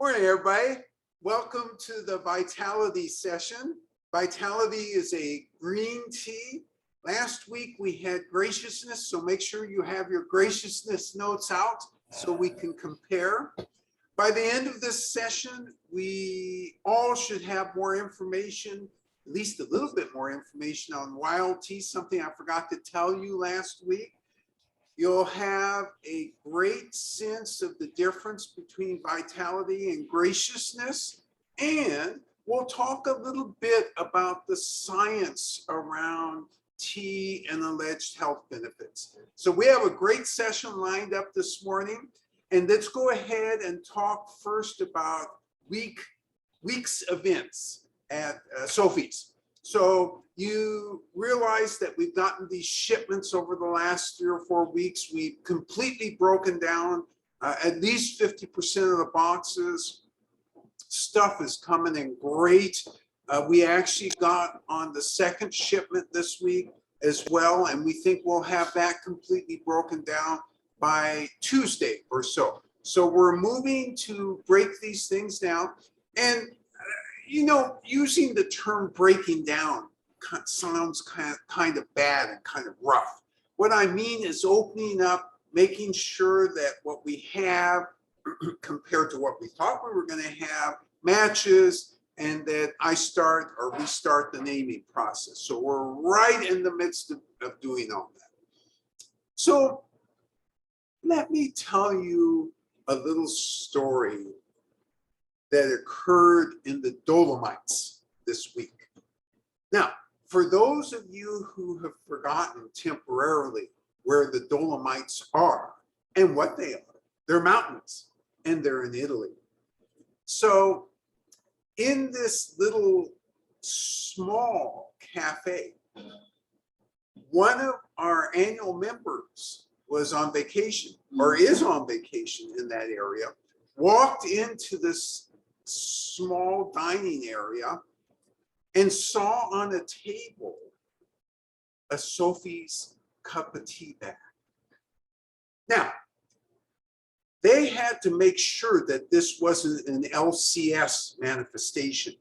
Morning, everybody. Welcome to the Vitality session. Vitality is a green tea. Last week we had graciousness, so make sure you have your graciousness notes out so we can compare. By the end of this session, we all should have more information, at least a little bit more information on wild tea, something I forgot to tell you last week. You'll have a great sense of the difference between vitality and graciousness. And we'll talk a little bit about the science around tea and alleged health benefits. So we have a great session lined up this morning. And let's go ahead and talk first about week's events at Sophie's. So you realize that we've gotten these shipments over the last 3 or 4 weeks. We've completely broken down at least 50% of the boxes. Stuff is coming in great. We actually got on the second shipment this week as well, and we think we'll have that completely broken down by Tuesday or so. So we're moving to break these things down. And you know, using the term breaking down sounds kind of bad and kind of rough. What I mean is opening up, making sure that what we have compared to what we thought we were going to have matches, and that we start the naming process. So we're right in the midst of doing all that. So let me tell you a little story that occurred in the Dolomites this week. Now, for those of you who have forgotten temporarily where the Dolomites are and what they are, they're mountains and they're in Italy. So in this little small cafe, one of our annual members was on vacation or is on vacation in that area, walked into this small dining area and saw on a table a Sophie's Cuppa tea bag. Now, they had to make sure that this wasn't an LCS manifestation.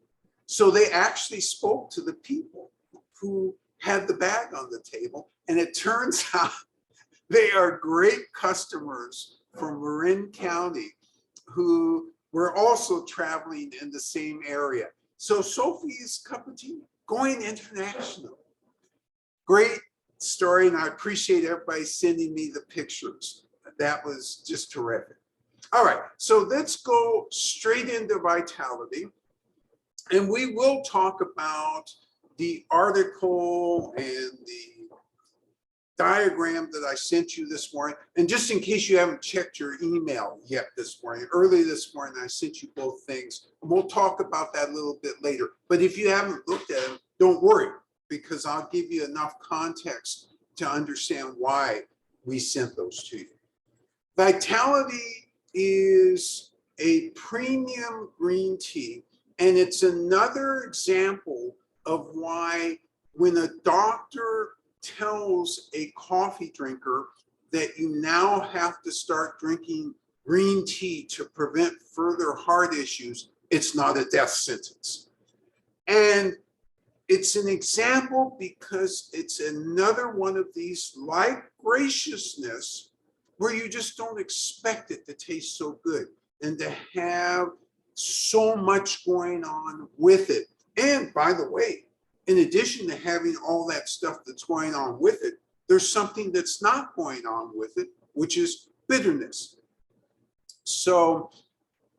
So they actually spoke to the people who had the bag on the table. And it turns out they are great customers from Marin County who were also traveling in the same area. So Sophie's Cuppa tea going international. Great story, and I appreciate everybody sending me the pictures. That was just terrific. All right, so let's go straight into vitality. And we will talk about the article and the diagram that I sent you this morning. And just in case you haven't checked your email yet this morning, early this morning, I sent you both things. And we'll talk about that a little bit later. But if you haven't looked at them, don't worry, because I'll give you enough context to understand why we sent those to you. Vitality is a premium green tea, and it's another example of why when a doctor tells a coffee drinker that you now have to start drinking green tea to prevent further heart issues, it's not a death sentence. And it's an example because it's another one of these, like graciousness, where you just don't expect it to taste so good and to have so much going on with it. And by the way, in addition to having all that stuff that's going on with it, there's something that's not going on with it, which is bitterness. So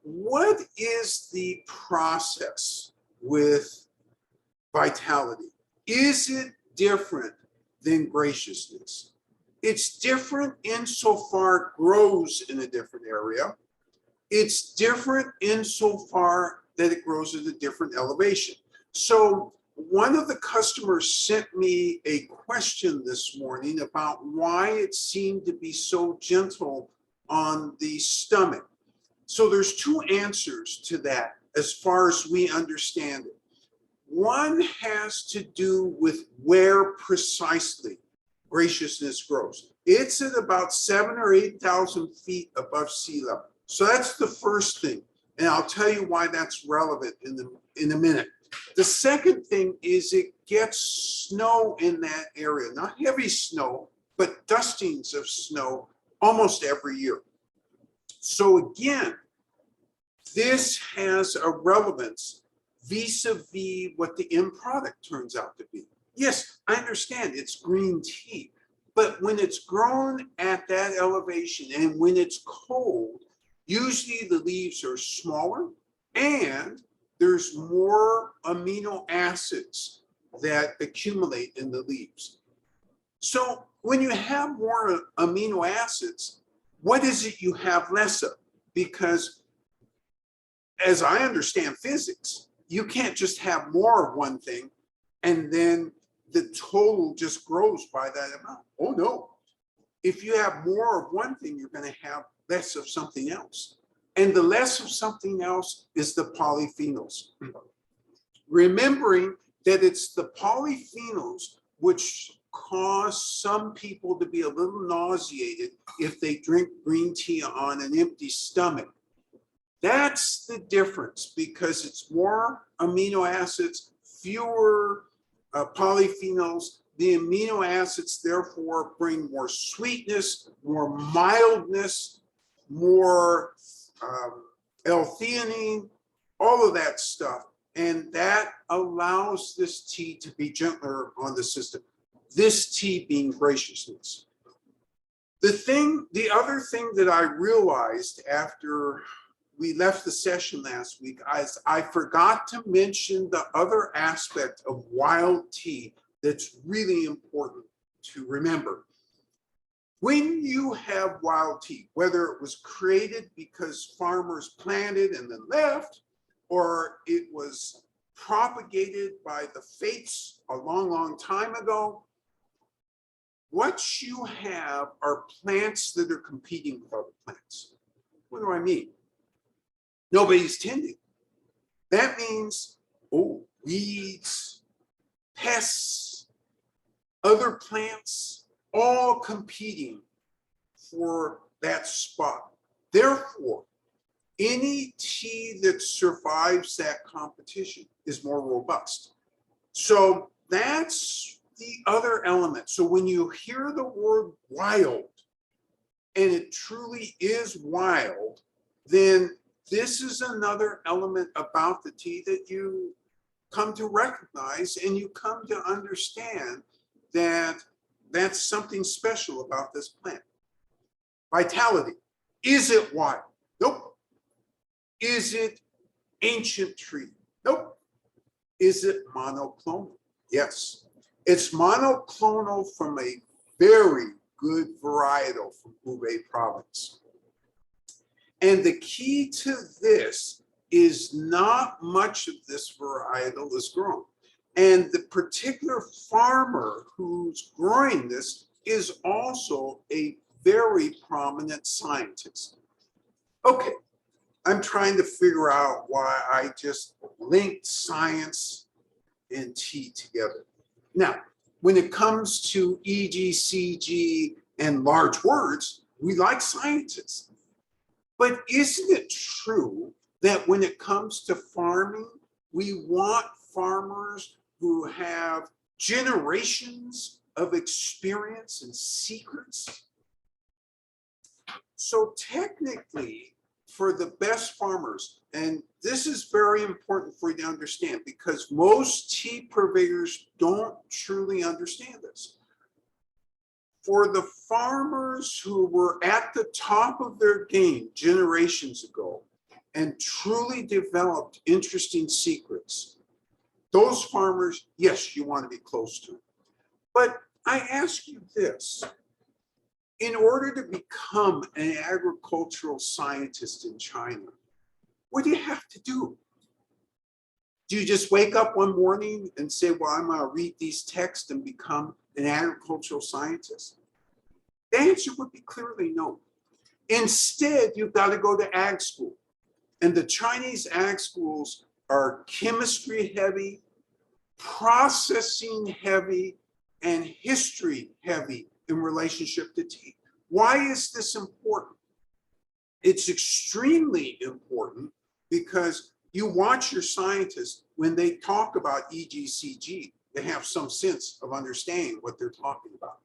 what is the process with vitality? Is it different than graciousness? It's different insofar it grows in a different area. It's different insofar that it grows at a different elevation. So one of the customers sent me a question this morning about why it seemed to be so gentle on the stomach. So there's two answers to that as far as we understand it. One has to do with where precisely graciousness grows. It's at about 7,000 or 8,000 feet above sea level. So that's the first thing. And I'll tell you why that's relevant in a minute. The second thing is it gets snow in that area, not heavy snow, but dustings of snow almost every year. So again, this has a relevance vis-a-vis what the end product turns out to be. Yes, I understand it's green tea, but when it's grown at that elevation and when it's cold, usually the leaves are smaller and there's more amino acids that accumulate in the leaves. So when you have more amino acids, what is it you have less of? Because as I understand physics, you can't just have more of one thing and then the total just grows by that amount. Oh no. If you have more of one thing, you're going to have less of something else. And the less of something else is the polyphenols. Remembering that it's the polyphenols which cause some people to be a little nauseated if they drink green tea on an empty stomach. That's the difference, because it's more amino acids, fewer polyphenols. The amino acids therefore bring more sweetness, more mildness, more L-theanine, all of that stuff. And that allows this tea to be gentler on the system. This tea being graciousness. The other thing that I realized after we left the session last week is I forgot to mention the other aspect of wild tea that's really important to remember. When you have wild tea, whether it was created because farmers planted and then left, or it was propagated by the fates a long, long time ago, what you have are plants that are competing with other plants. What do I mean? Nobody's tending. That means, weeds, pests, other plants, all competing for that spot. Therefore, any tea that survives that competition is more robust. So that's the other element. So when you hear the word wild, and it truly is wild, then this is another element about the tea that you come to recognize, and you come to understand that that's something special about this plant. Vitality. Is it wild? Nope. Is it ancient tree? Nope. Is it monoclonal? Yes. It's monoclonal from a very good varietal from Hubei province. And the key to this is not much of this varietal is grown. And the particular farmer who's growing this is also a very prominent scientist. Okay, I'm trying to figure out why I just linked science and tea together. Now, when it comes to EGCG and large words, we like scientists. But isn't it true that when it comes to farming, we want farmers who have generations of experience and secrets? So technically, for the best farmers, and this is very important for you to understand because most tea purveyors don't truly understand this. For the farmers who were at the top of their game generations ago and truly developed interesting secrets, those farmers, yes, you want to be close to. But I ask you this. In order to become an agricultural scientist in China, what do you have to do? Do you just wake up one morning and say, well, I'm going to read these texts and become an agricultural scientist? The answer would be clearly no. Instead, you've got to go to ag school. And the Chinese ag schools are chemistry heavy, processing heavy, and history heavy in relationship to tea. Why is this important? It's extremely important because you watch your scientists when they talk about EGCG, they have some sense of understanding what they're talking about.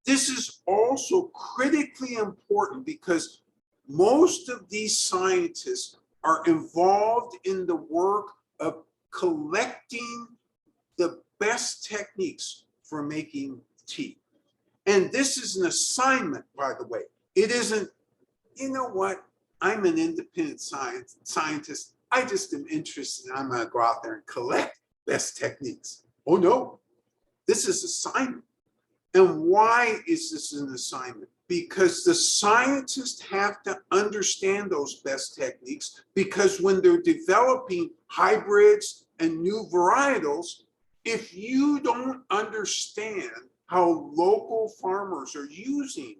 This is also critically important because most of these scientists are involved in the work of collecting the best techniques for making tea. And this is an assignment, by the way. It isn't, you know what, I'm an independent scientist. I just am interested. I'm going to go out there and collect best techniques. Oh, no, this is assignment. And why is this an assignment? Because the scientists have to understand those best techniques, because when they're developing hybrids and new varietals, if you don't understand how local farmers are using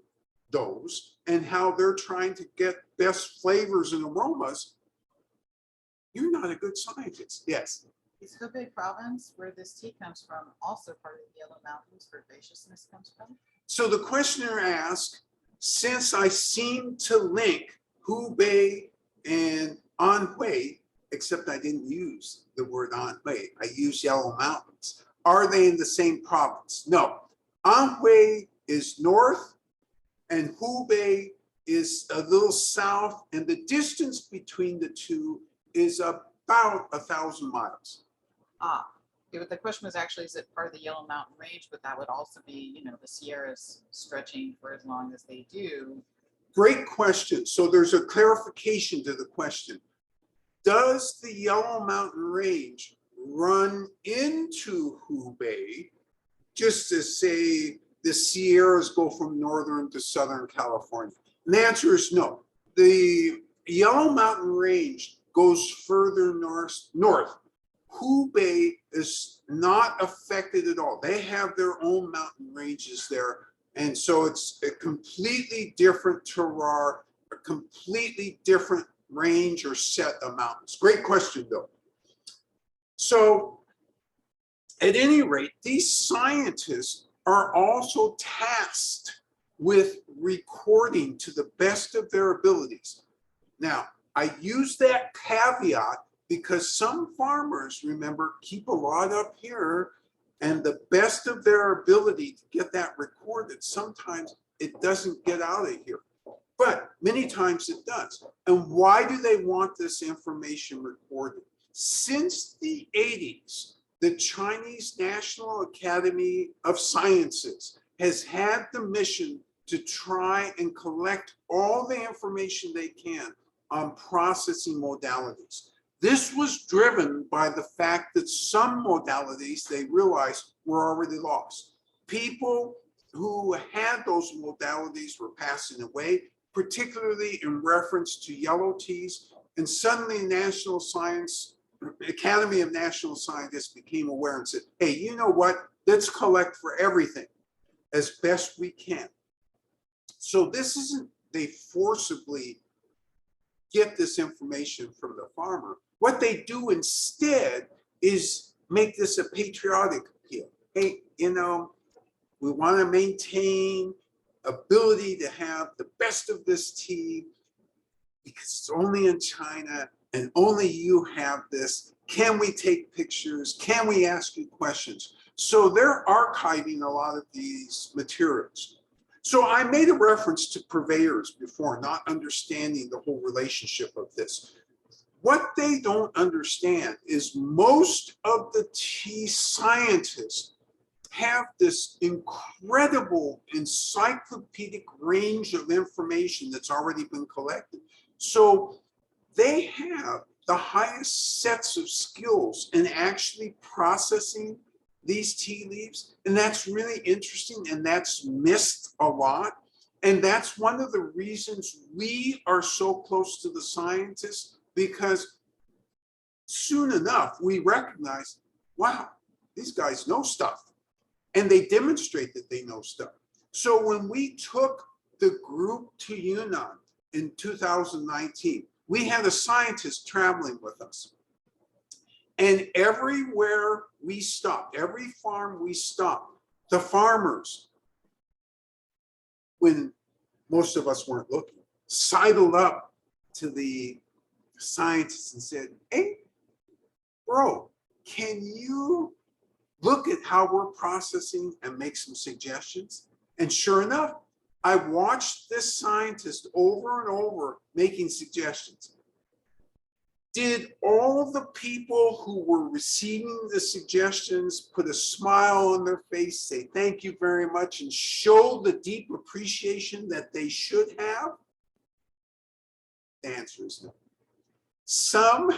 those and how they're trying to get best flavors and aromas, you're not a good scientist. Yes. Is Hubei province, where this tea comes from, also part of the Yellow Mountains where graciousness comes from? So the questioner asked, since I seem to link Hubei and Anhui, except I didn't use the word Anhui, I used Yellow Mountains. Are they in the same province? No. Anhui is north and Hubei is a little south, and the distance between the two is about 1,000 miles. But the question was actually, is it part of the Yellow Mountain Range? But that would also be, you know, the Sierras stretching for as long as they do. Great question. So there's a clarification to the question. Does the Yellow Mountain Range run into Hubei, just as say the Sierras go from northern to southern California? And the answer is no. The Yellow Mountain Range goes further north. Hubei is not affected at all. They have their own mountain ranges there. And so it's a completely different terroir, a completely different range or set of mountains. Great question, though. So at any rate, these scientists are also tasked with recording to the best of their abilities. Now, I use that caveat because some farmers, remember, keep a lot up here, and the best of their ability to get that recorded, sometimes it doesn't get out of here, but many times it does. And why do they want this information recorded? Since the 80s, the Chinese National Academy of Sciences has had the mission to try and collect all the information they can on processing modalities. This was driven by the fact that some modalities they realized were already lost. People who had those modalities were passing away, particularly in reference to yellow teas, and suddenly National Science Academy of National Scientists became aware and said, hey, you know what? Let's collect for everything as best we can. So this isn't they forcibly get this information from the farmer. What they do instead is make this a patriotic appeal. Hey, you know, we want to maintain ability to have the best of this tea because it's only in China and only you have this. Can we take pictures? Can we ask you questions? So they're archiving a lot of these materials. So I made a reference to purveyors before, not understanding the whole relationship of this. What they don't understand is most of the tea scientists have this incredible encyclopedic range of information that's already been collected. So they have the highest sets of skills in actually processing these tea leaves. And that's really interesting, and that's missed a lot. And that's one of the reasons we are so close to the scientists, because soon enough we recognize, wow, these guys know stuff, and they demonstrate that they know stuff. So when we took the group to Yunnan in 2019, we had a scientist traveling with us. And everywhere we stopped, every farm we stopped, the farmers, when most of us weren't looking, sidled up to the scientist and said, hey, bro, can you look at how we're processing and make some suggestions? And sure enough, I watched this scientist over and over making suggestions. Did all the people who were receiving the suggestions put a smile on their face, say thank you very much, and show the deep appreciation that they should have? The answer is no. Some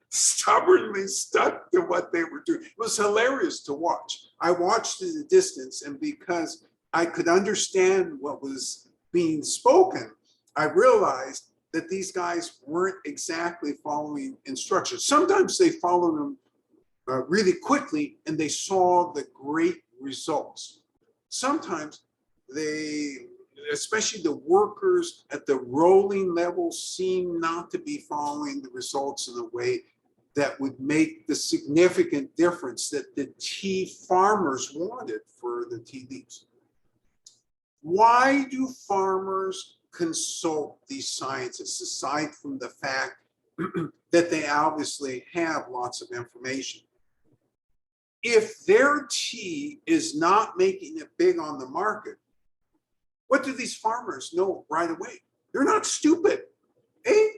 stubbornly stuck to what they were doing. It was hilarious to watch. I watched at a distance, and because I could understand what was being spoken, I realized that these guys weren't exactly following instructions. Sometimes they followed them really quickly and they saw the great results. Sometimes they, especially the workers at the rolling level, seem not to be following the results in a way that would make the significant difference that the tea farmers wanted for the tea leaves. Why do farmers consult these scientists, aside from the fact that they obviously have lots of information? If their tea is not making it big on the market, what do these farmers know right away? They're not stupid. Hey,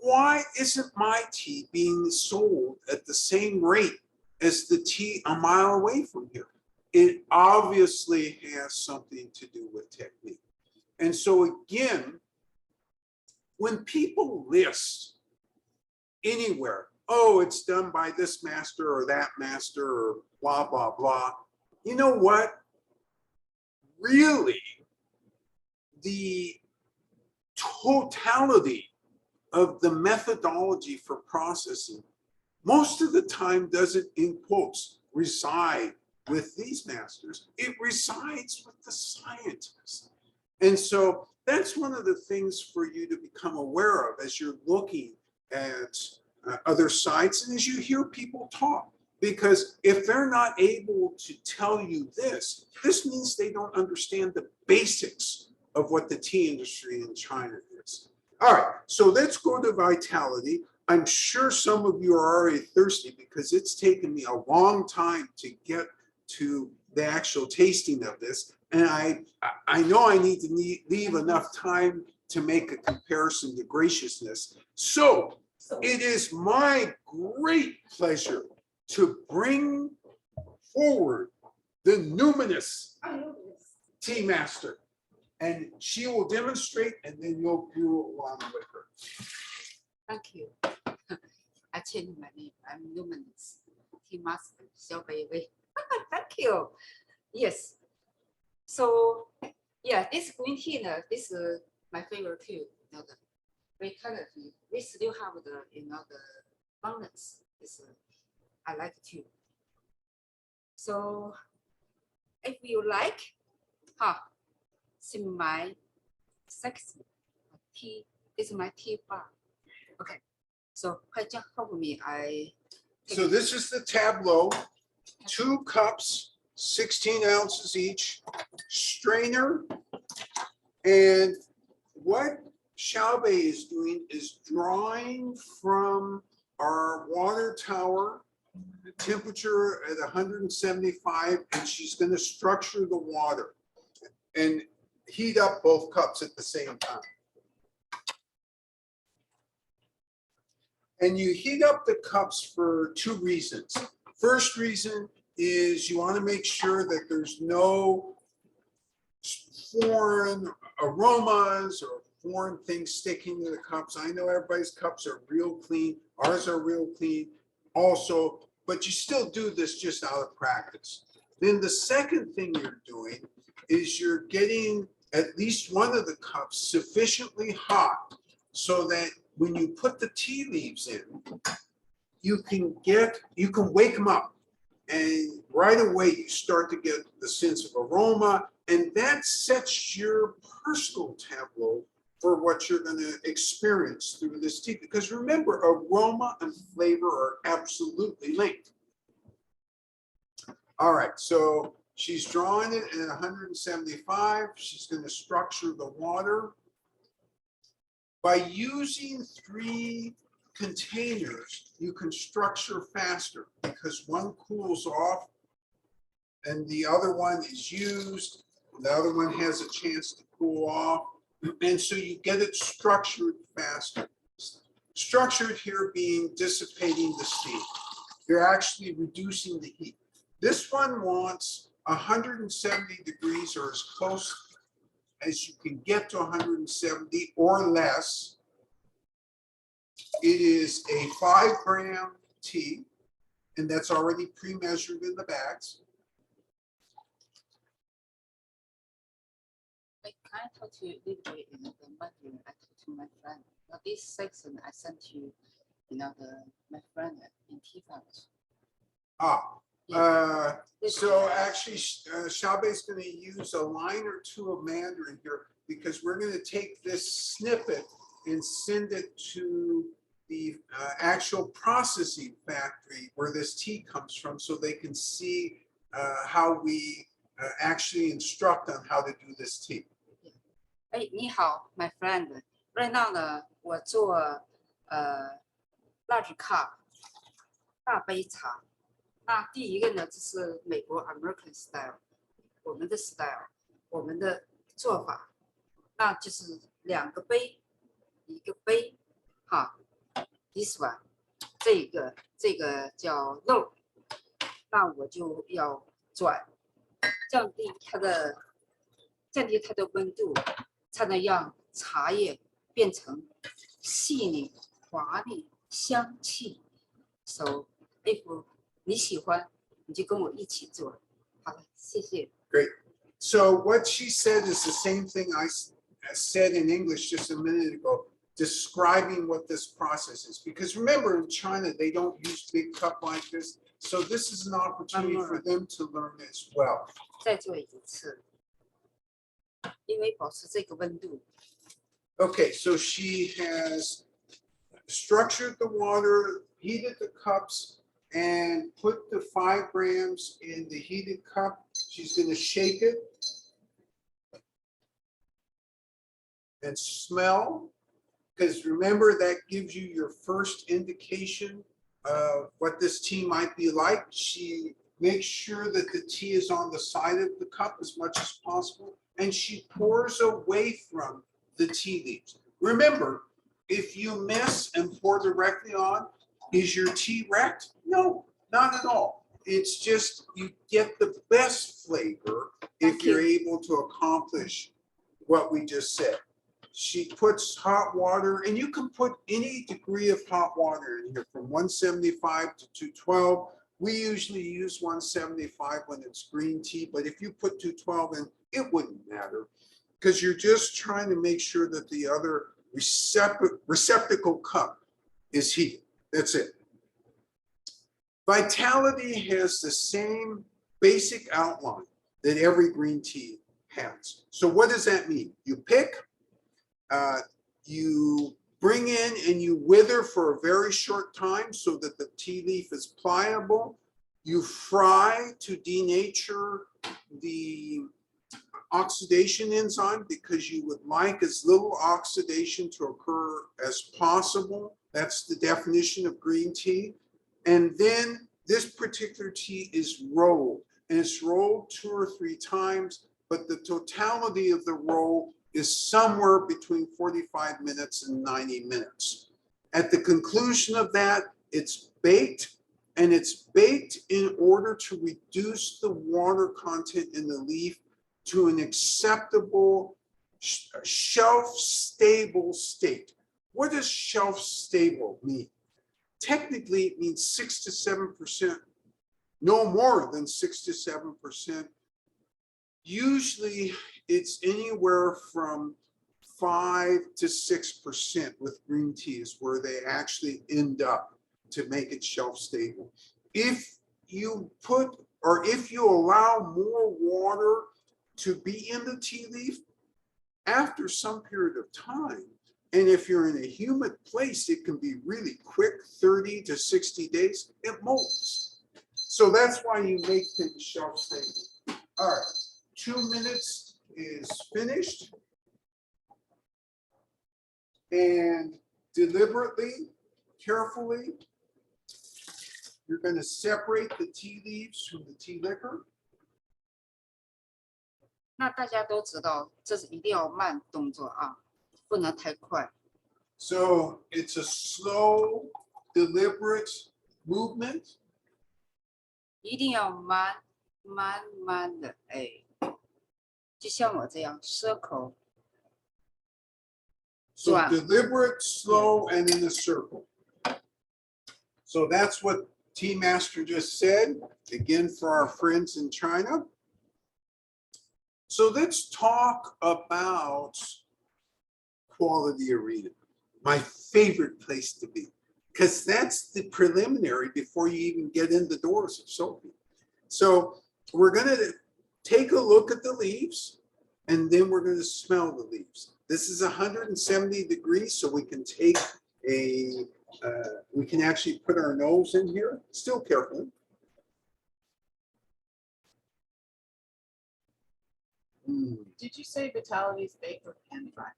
why isn't my tea being sold at the same rate as the tea a mile away from here? It obviously has something to do with technique. And so again, when people list anywhere, oh, it's done by this master or that master or blah, blah, blah, you know what? Really, the totality of the methodology for processing most of the time doesn't, in quotes, reside with these masters. It resides with the scientists. And so that's one of the things for you to become aware of as you're looking at other sites and as you hear people talk. Because if they're not able to tell you this, this means they don't understand the basics of what the tea industry in China is. All right, so let's go to vitality. I'm sure some of you are already thirsty because it's taken me a long time to get to the actual tasting of this. And I know I need to leave enough time to make a comparison to graciousness. So it is my great pleasure to bring forward the numinous tea master. And she will demonstrate and then you'll go along with her. Thank you. I changed my name. I'm Luminous Tea Master Xiaobei. Thank you. Yes. So yeah, this green tea, this is my favorite too. You know, the vitality. We still have the the balance. This I like it too. So if you like, see my sexy tea. This is my tea bar. Okay. So just help me. So this is the tableau, 2 cups, 16 ounces each, strainer. And what Xiaobei is doing is drawing from our water tower, the temperature at 175, and she's going to structure the water and heat up both cups at the same time. And you heat up the cups for 2 reasons. First reason is you want to make sure that there's no foreign aromas or foreign things sticking to the cups. I know everybody's cups are real clean. Ours are real clean also, but you still do this just out of practice. Then the second thing you're doing is you're getting at least one of the cups sufficiently hot so that when you put the tea leaves in, you can wake them up, and right away you start to get the sense of aroma, and that sets your personal tableau for what you're going to experience through this tea. Because remember, aroma and flavor are absolutely linked. All right, so she's drawing it at 175. She's going to structure the water. by using 3 containers, you can structure faster because one cools off and the other one is used. The other one has a chance to cool off. And so you get it structured faster. Structured here being dissipating the steam. You're actually reducing the heat. This one wants 170 degrees or as close as you can get to 170 or less. It is a 5-gram tea, and that's already pre-measured in the bags. I kind of talk to you a little bit in the Monday. I talked to my friend. Now this section I sent to my friend in Tifa. So actually, Xiaobei is going to use a line or 2 of Mandarin here because we're going to take this snippet and send it to the actual processing factory where this tea comes from so they can see how we actually instruct on how to do this tea. 哎，你好 ，my friend。Right now 呢，我做large cup 大杯茶。那第一个呢，这是美国 American style， 我们的 style， 我们的做法，那就是2个杯，1个杯，哈 ，this one， 这个叫漏，那我就要转，降低它的温度，才能让茶叶变成细腻、华丽、香气。So if 你喜欢，你就跟我一起做。好了，谢谢。Great. So what she said is the same thing I said in English just a minute ago, describing what this process is. Because remember, in China, they don't use big cup like this. So this is an opportunity for them to learn as well. 再做一次，因为保持这个温度。Okay, so she has structured the water, heated the cups, and put the 5 grams in the heated cup. She's going to shake it and smell, because remember that gives you your first indication of what this tea might be like. She makes sure that the tea is on the side of the cup as much as possible, and she pours away from the tea leaves. Remember, if you miss and pour directly on, is your tea wrecked? No, not at all. It's just you get the best flavor if you're able to accomplish what we just said. She puts hot water, and you can put any degree of hot water in here from 175 to 212. We usually use 175 when it's green tea, but if you put 212 in, it wouldn't matter because you're just trying to make sure that the other receptacle cup is heated. That's it. Vitality has the same basic outline that every green tea has. So what does that mean? You pick, you bring in and you wither for a very short time so that the tea leaf is pliable. You fry to denature the oxidation enzyme because you would like as little oxidation to occur as possible. That's the definition of green tea. And then this particular tea is rolled, and it's rolled 2 or 3 times, but the totality of the roll is somewhere between 45 minutes and 90 minutes. At the conclusion of that, it's baked, and it's baked in order to reduce the water content in the leaf to an acceptable shelf-stable state. What does shelf-stable mean? Technically, it means 6 to 7%, no more than 6 to 7%. Usually, it's anywhere from 5 to 6% with green teas where they actually end up to make it shelf-stable. If you put, or if you allow more water to be in the tea leaf, after some period of time, and if you're in a humid place, it can be really quick, 30 to 60 days, it molds. So that's why you make things shelf stable. All right, 2 minutes is finished. And deliberately, carefully, you're going to separate the tea leaves from the tea liquor. 那大家都知道，这是一定要慢动作啊，不能太快。 So it's a slow, deliberate movement. 一定要慢慢的，哎，就像我这样 circle。 So Wow. deliberate, slow, and in a circle. So that's what Tea Master just said, again for our friends in China. So let's talk about Quality Arena, my favorite place to be, because that's the preliminary before you even get in the doors of Sophie. So we're going to take a look at the leaves, and then we're going to smell the leaves. This is 170 degrees, so we can take we can actually put our nose in here, still carefully. Did you say Vitality is baked or pan fried?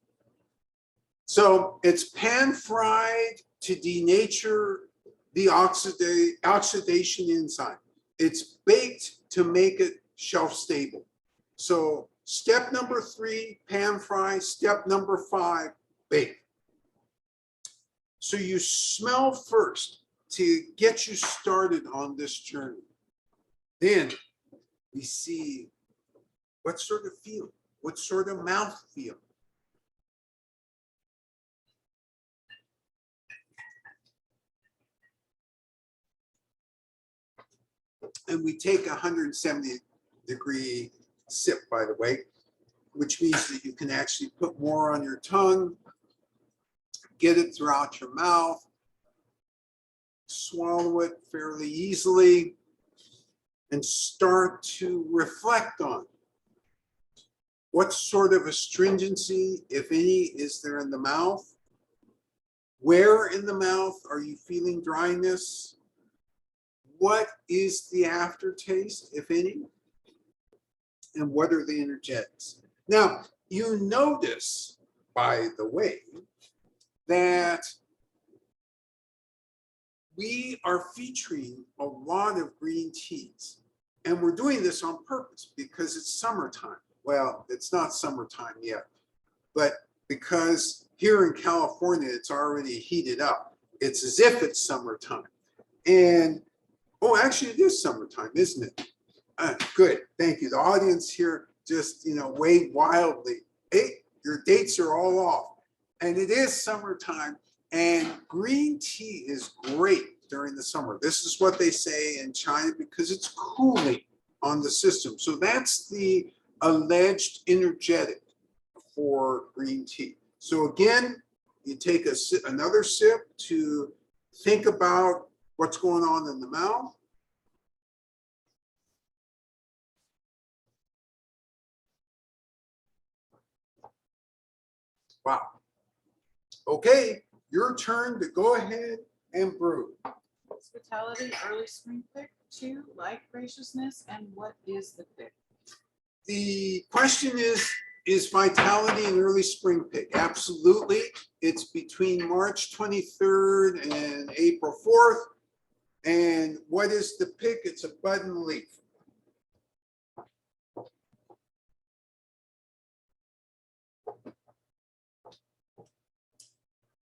So it's pan fried to denature the oxidation enzyme. It's baked to make it shelf stable. So step number 3, pan fry. Step number 5, bake. So you smell first to get you started on this journey. Then we see what sort of feel, what sort of mouth feel. And we take a 170-degree sip, by the way, which means that you can actually put more on your tongue, get it throughout your mouth, swallow it fairly easily, and start to reflect on what sort of astringency, if any, is there in the mouth? Where in the mouth are you feeling dryness? What is the aftertaste, if any? And what are the energetics? Now, you notice, by the way, that we are featuring a lot of green teas. And we're doing this on purpose because it's summertime. Well, it's not summertime yet, but because here in California, it's already heated up. It's as if it's summertime. And, oh, actually it is summertime, isn't it? Good, thank you. The audience here just, wave wildly. Hey, your dates are all off. And it is summertime, and green tea is great during the summer. This is what they say in China because it's cooling on the system. So that's the alleged energetic for green tea. So again, you take another sip to think about what's going on in the mouth. Wow. Okay, your turn to go ahead and brew. Is Vitality early spring pick too, like graciousness? And what is the pick? The question is Vitality an early spring pick? Absolutely. It's between March 23rd and April 4th. And what is the pick? It's a bud and leaf.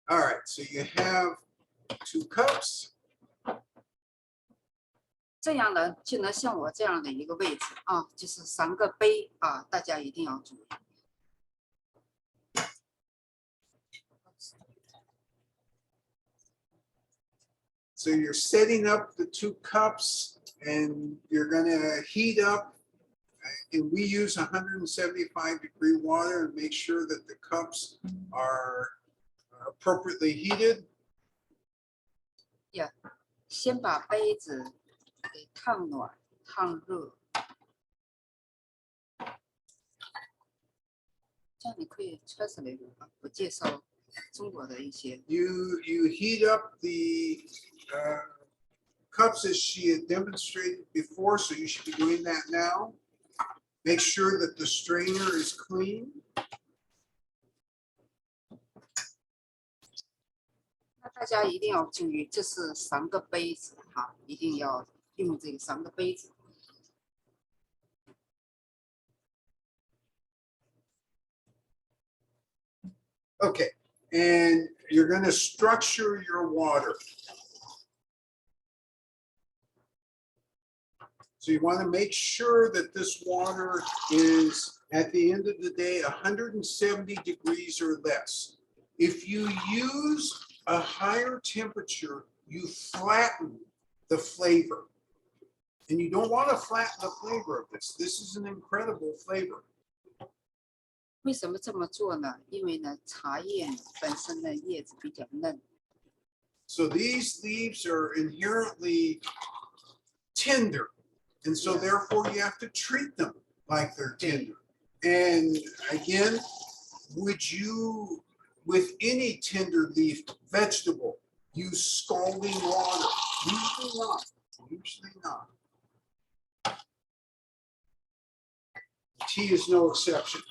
All right, so you have 2 cups. 这样呢，就能像我这样的一个位置啊，就是3个杯啊，大家一定要注意。 So you're setting up the 2 cups and you're gonna heat up, and we use 175-degree water and make sure that the cups are appropriately heated. 先把杯子给烫暖、烫热，这样你可以translate啊，不介绍中国的一些。 You heat up the cups as she had demonstrated before, so you should be doing that now. Make sure that the strainer is clean. 那大家一定要注意，这是3个杯子哈，一定要用这个3个杯子。 Okay, and you're going to structure your water. So you want to make sure that this water is, at the end of the day, 170 degrees or less. If you use a higher temperature, you flatten the flavor. And you don't want to flatten the flavor of this. This is an incredible flavor. 为什么这么做呢？因为呢，茶叶本身的叶子比较嫩， So these leaves are inherently tender. And so Yes. therefore you have to treat them like they're tender. And again, would you, with any tender leaf vegetable, use scalding water? Usually not. Usually not. Tea is no exception.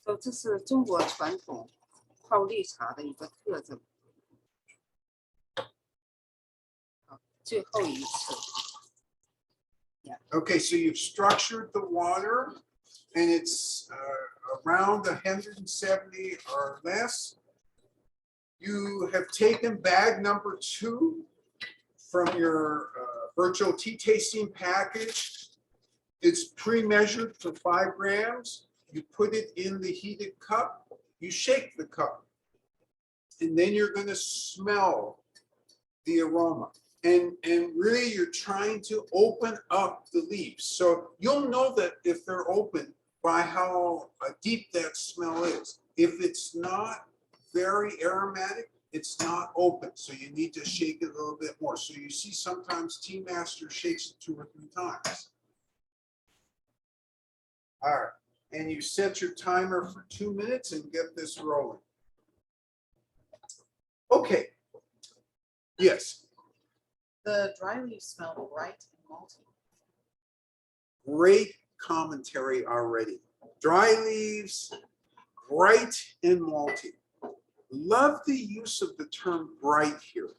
所以这是中国传统泡绿茶的一个特征。好，最后一次。 Okay, so you've structured the water and it's around 170 or less. You have taken bag number 2 from your virtual tea tasting package. It's pre-measured for 5 grams. You put it in the heated cup, you shake the cup, and then you're going to smell the aroma. And really you're trying to open up the leaves. So you'll know that if they're open by how deep that smell is. If it's not very aromatic, it's not open. So you need to shake it a little bit more. So you see sometimes Tea Master shakes it 2 or 3 times. All right. And you set your timer for 2 minutes and get this rolling. Okay. Yes. The dry leaves smell bright and malty. Great commentary already. Dry leaves, bright and malty. Love the use of the term bright here.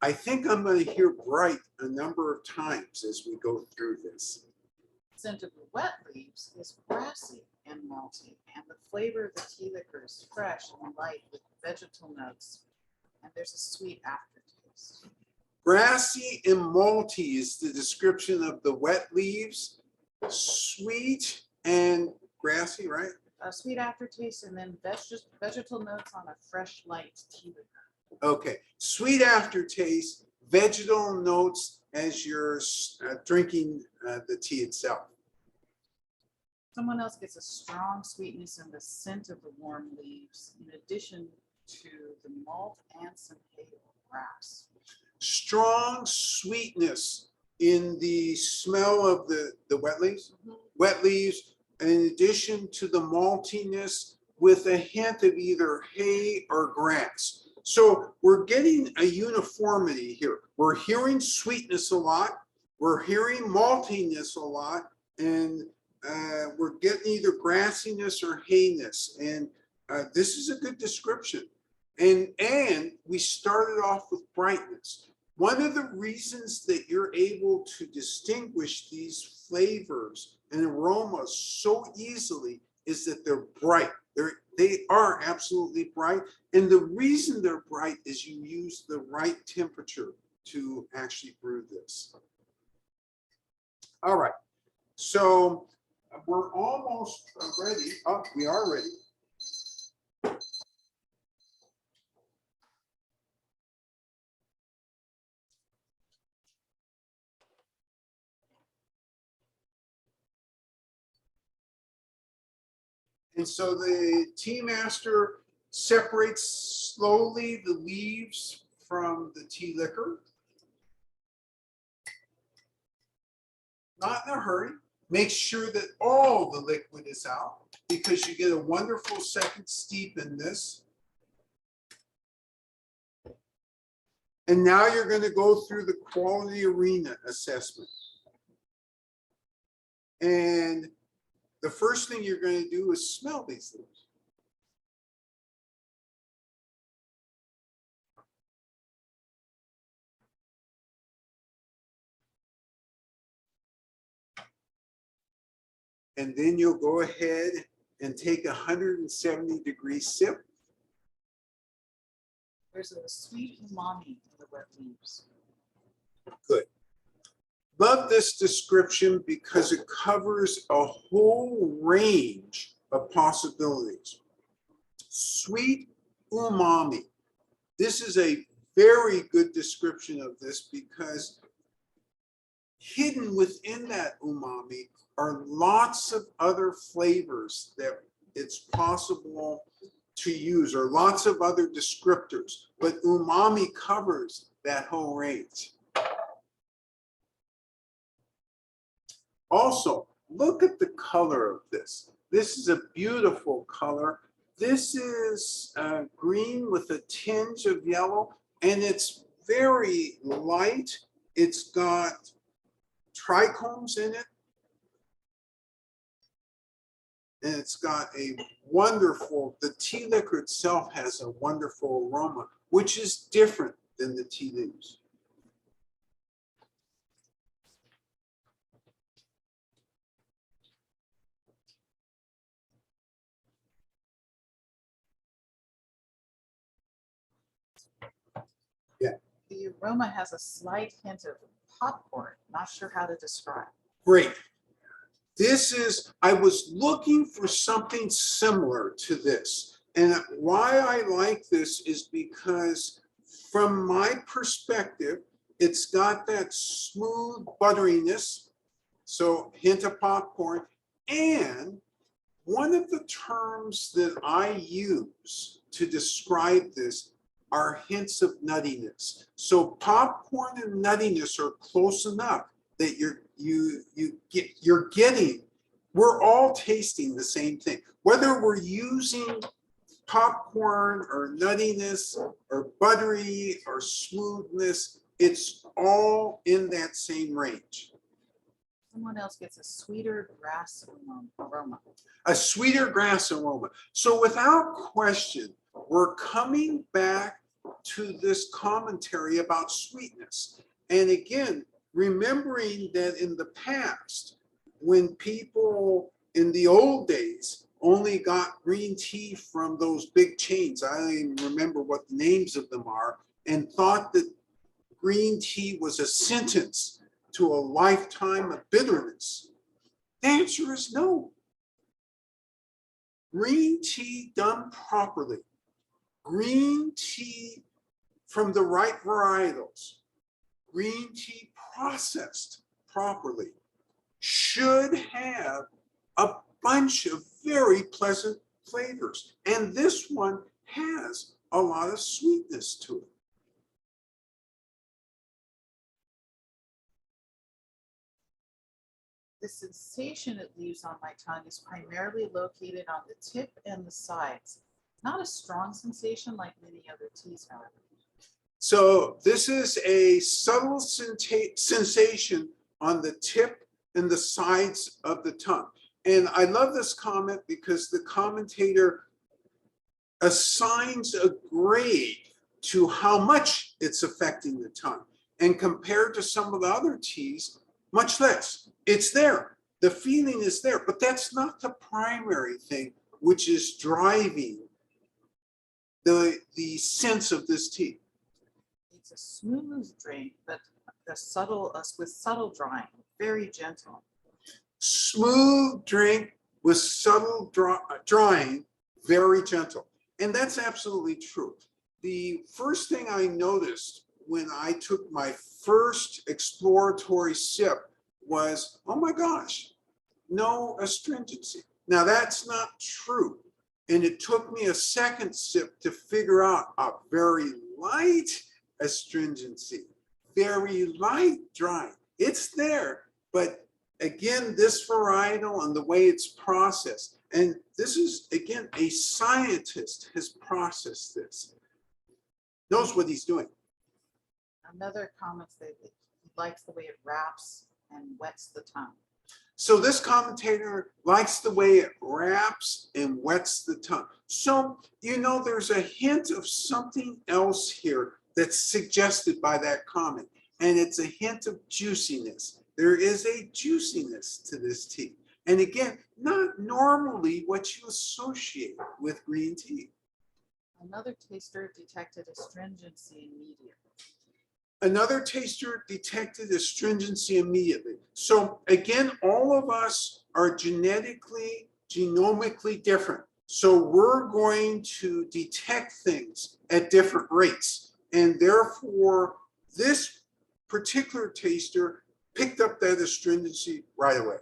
I think I'm going to hear bright a number of times as we go through this. Scent of the wet leaves is grassy and malty, and the flavor of the tea liquor is fresh and light with vegetal notes, and there's a sweet aftertaste. Grassy and malty is the description of the wet leaves. Sweet and grassy, right? A sweet aftertaste, and then vegetal notes on a fresh, light tea liquor. Okay, sweet aftertaste, vegetal notes as you're drinking the tea itself. Someone else gets a strong sweetness in the scent of the warm leaves, in addition to the malt and some hay or grass. Strong sweetness in the smell of the wet leaves. Mhm. Wet leaves, in addition to the maltiness with a hint of either hay or grass. So we're getting a uniformity here. We're hearing sweetness a lot. We're hearing maltiness a lot. And we're getting either grassiness or hayness. And this is a good description. And we started off with brightness. One of the reasons that you're able to distinguish these flavors and aromas so easily is that they're bright. They are absolutely bright. And the reason they're bright is you use the right temperature to actually brew this. All right. So we're almost ready. Oh, we are ready. And so the tea master separates slowly the leaves from the tea liquor. Not in a hurry. Make sure that all the liquid is out because you get a wonderful second steep in this. And now you're going to go through the quality arena assessment. And the first thing you're going to do is smell these leaves. And then you'll go ahead and take a 170-degree sip. There's a sweet umami in the wet leaves. Good. Love this description because it covers a whole range of possibilities. Sweet umami. This is a very good description of this because hidden within that umami are lots of other flavors that it's possible to use, or lots of other descriptors, but umami covers that whole range. Also, look at the color of this. This is a beautiful color. This is green with a tinge of yellow, and it's very light. It's got trichomes in it. And it's got a wonderful, the tea liquor itself has a wonderful aroma, which is different than the tea leaves. Yeah. The aroma has a slight hint of popcorn. Not sure how to describe. Great. This is, I was looking for something similar to this. And why I like this is because from my perspective, it's got that smooth butteriness, so hint of popcorn. And one of the terms that I use to describe this are hints of nuttiness. So popcorn and nuttiness are close enough that you're getting, we're all tasting the same thing. Whether we're using popcorn or nuttiness or buttery or smoothness, it's all in that same range. Someone else gets a sweeter grass aroma. A sweeter grass aroma. So without question, we're coming back to this commentary about sweetness. And again, remembering that in the past, when people in the old days only got green tea from those big chains, I don't even remember what the names of them are, and thought that green tea was a sentence to a lifetime of bitterness. The answer is no. Green tea done properly, green tea from the right varietals, green tea processed properly, should have a bunch of very pleasant flavors. And this one has a lot of sweetness to it. The sensation it leaves on my tongue is primarily located on the tip and the sides. Not a strong sensation like many other teas, however. So this is a subtle sensation on the tip and the sides of the tongue. And I love this comment because the commentator assigns a grade to how much it's affecting the tongue. And compared to some of the other teas, much less. It's there. The feeling is there, but that's not the primary thing which is driving the sense of this tea. It's a smooth drink, but with subtle drying, very gentle. Smooth drink with subtle drying, very gentle. And that's absolutely true. The first thing I noticed when I took my first exploratory sip was, oh my gosh, no astringency. Now that's not true. And it took me a second sip to figure out a very light astringency, very light drying. It's there, but again, this varietal and the way it's processed, and this is, again, a scientist has processed this, knows what he's doing. Another comment that he likes the way it wraps and wets the tongue. So this commentator likes the way it wraps and wets the tongue. So, you know, there's a hint of something else here that's suggested by that comment, and it's a hint of juiciness. There is a juiciness to this tea. And again, not normally what you associate with green tea. Another taster detected astringency immediately. Another taster detected astringency immediately. So again, all of us are genetically, genomically different. So we're going to detect things at different rates. And therefore, this particular taster picked up that astringency right away.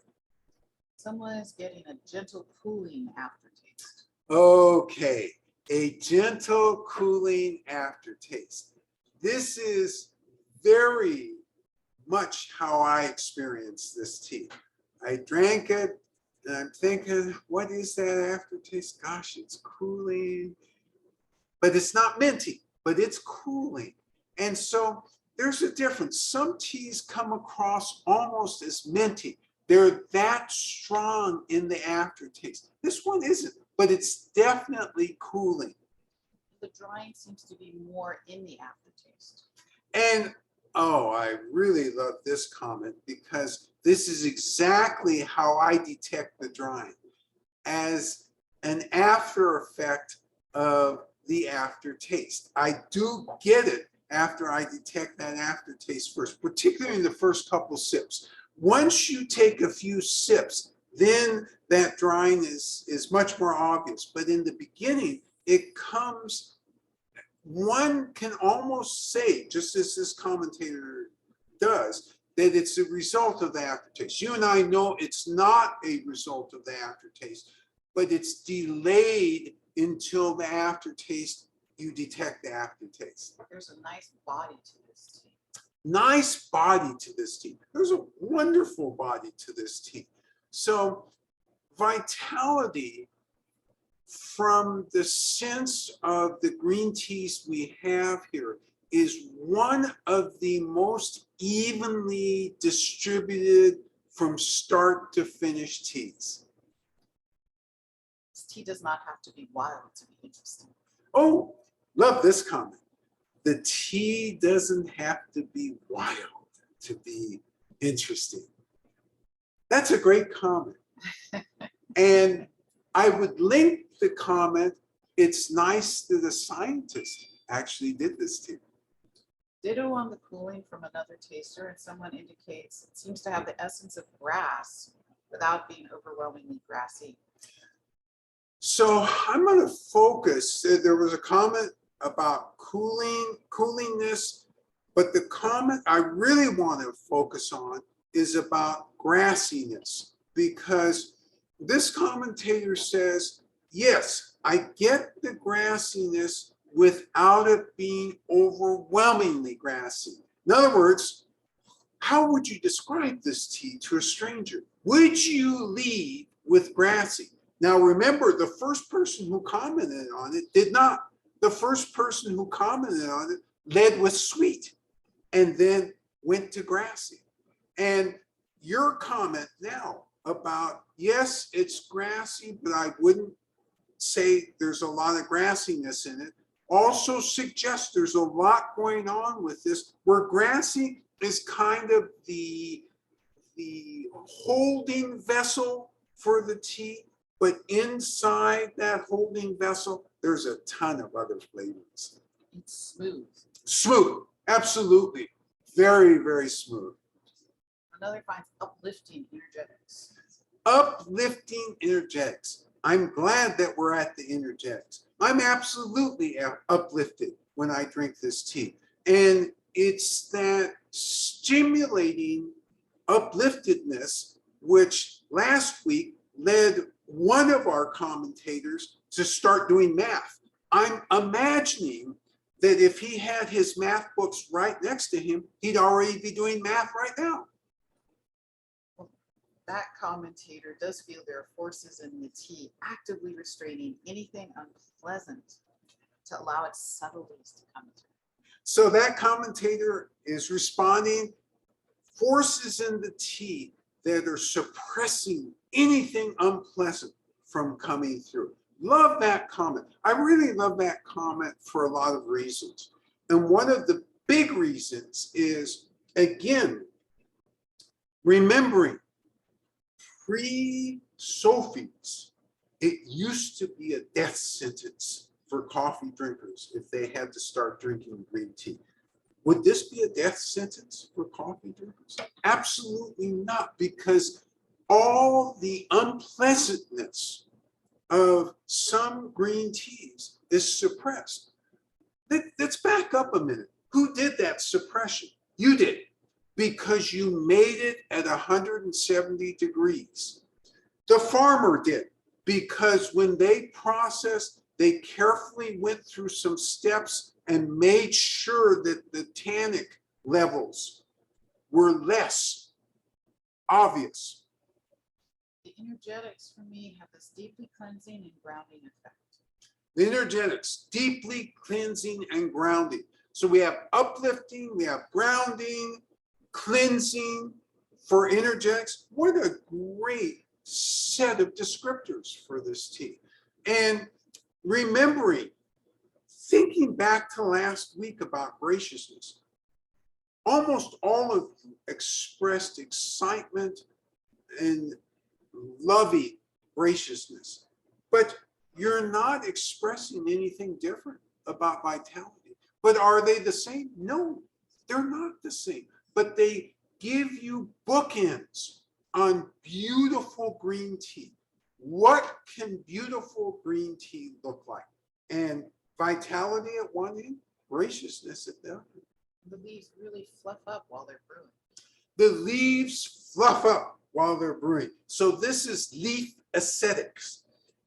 Someone is getting a gentle cooling aftertaste. Okay, a gentle cooling aftertaste. This is very much how I experienced this tea. I drank it and I'm thinking, what is that aftertaste? Gosh, it's cooling, but it's not minty, but it's cooling. And so there's a difference. Some teas come across almost as minty. They're that strong in the aftertaste. This one isn't, but it's definitely cooling. The drying seems to be more in the aftertaste. And oh, I really love this comment because this is exactly how I detect the drying as an after effect of the aftertaste. I do get it after I detect that aftertaste first, particularly in the first couple sips. Once you take a few sips, then that drying is much more obvious. But in the beginning, it comes, one can almost say, just as this commentator does, that it's a result of the aftertaste. You and I know it's not a result of the aftertaste, but it's delayed until the aftertaste, you detect the aftertaste. There's a nice body to this tea. Nice body to this tea. There's a wonderful body to this tea. So vitality, from the sense of the green teas we have here, is one of the most evenly distributed from start to finish teas. This tea does not have to be wild to be interesting. Oh, love this comment. The tea doesn't have to be wild to be interesting. That's a great comment. And I would link the comment, it's nice that a scientist actually did this tea. Ditto on the cooling from another taster, and someone indicates it seems to have the essence of grass without being overwhelmingly grassy. So I'm going to focus. There was a comment about coolingness, but the comment I really want to focus on is about grassiness, because this commentator says, yes, I get the grassiness without it being overwhelmingly grassy. In other words, how would you describe this tea to a stranger? Would you lead with grassy? Now remember, the first person who commented on it did not. The first person who commented on it led with sweet and then went to grassy. And your comment now about, yes, it's grassy, but I wouldn't say there's a lot of grassiness in it, also suggests there's a lot going on with this, where grassy is kind of the holding vessel for the tea, but inside that holding vessel, there's a ton of other flavors. It's smooth. Smooth, absolutely. Very, very smooth. Another finds uplifting energetics. Uplifting energetics. I'm glad that we're at the energetics. I'm absolutely uplifted when I drink this tea. And it's that stimulating upliftedness, which last week led one of our commentators to start doing math. I'm imagining that if he had his math books right next to him, he'd already be doing math right now. That commentator does feel there are forces in the tea actively restraining anything unpleasant to allow its subtleties to come through. So that commentator is responding, forces in the tea that are suppressing anything unpleasant from coming through. Love that comment. I really love that comment for a lot of reasons. And one of the big reasons is, again, remembering Pre-Sophies, it used to be a death sentence for coffee drinkers if they had to start drinking green tea. Would this be a death sentence for coffee drinkers? Absolutely not, because all the unpleasantness of some green teas is suppressed. Let's back up a minute. Who did that suppression? You did, because you made it at 170 degrees. The farmer did, because when they processed, they carefully went through some steps and made sure that the tannic levels were less obvious. The energetics for me have this deeply cleansing and grounding effect. The energetics, deeply cleansing and grounding. So we have uplifting, we have grounding, cleansing for energetics. What a great set of descriptors for this tea. And remembering, thinking back to last week about graciousness, almost all of you expressed excitement and loving graciousness, but you're not expressing anything different about vitality. But are they the same? No, they're not the same, but they give you bookends on beautiful green tea. What can beautiful green tea look like? And vitality at one end, graciousness at the other. The leaves really fluff up while they're brewing. The leaves fluff up while they're brewing. So this is leaf aesthetics.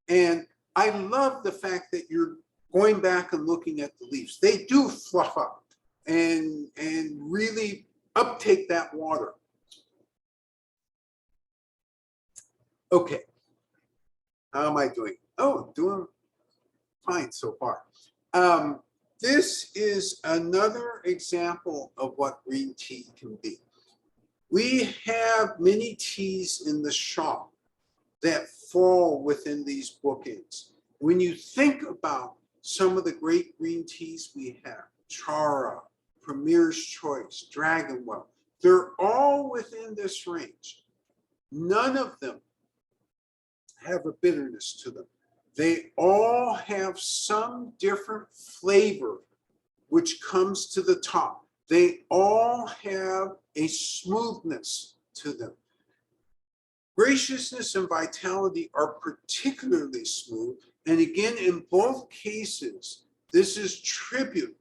And I love the fact that you're going back and looking at the leaves. They do fluff up and really uptake that water. Okay, how am I doing? Oh, doing fine so far. This is another example of what green tea can be. We have many teas in the shop that fall within these bookends. When you think about some of the great green teas we have, Chara, Premier's Choice, Dragonwell, they're all within this range. None of them have a bitterness to them. They all have some different flavor which comes to the top. They all have a smoothness to them. Graciousness and vitality are particularly smooth. And again, in both cases, this is tribute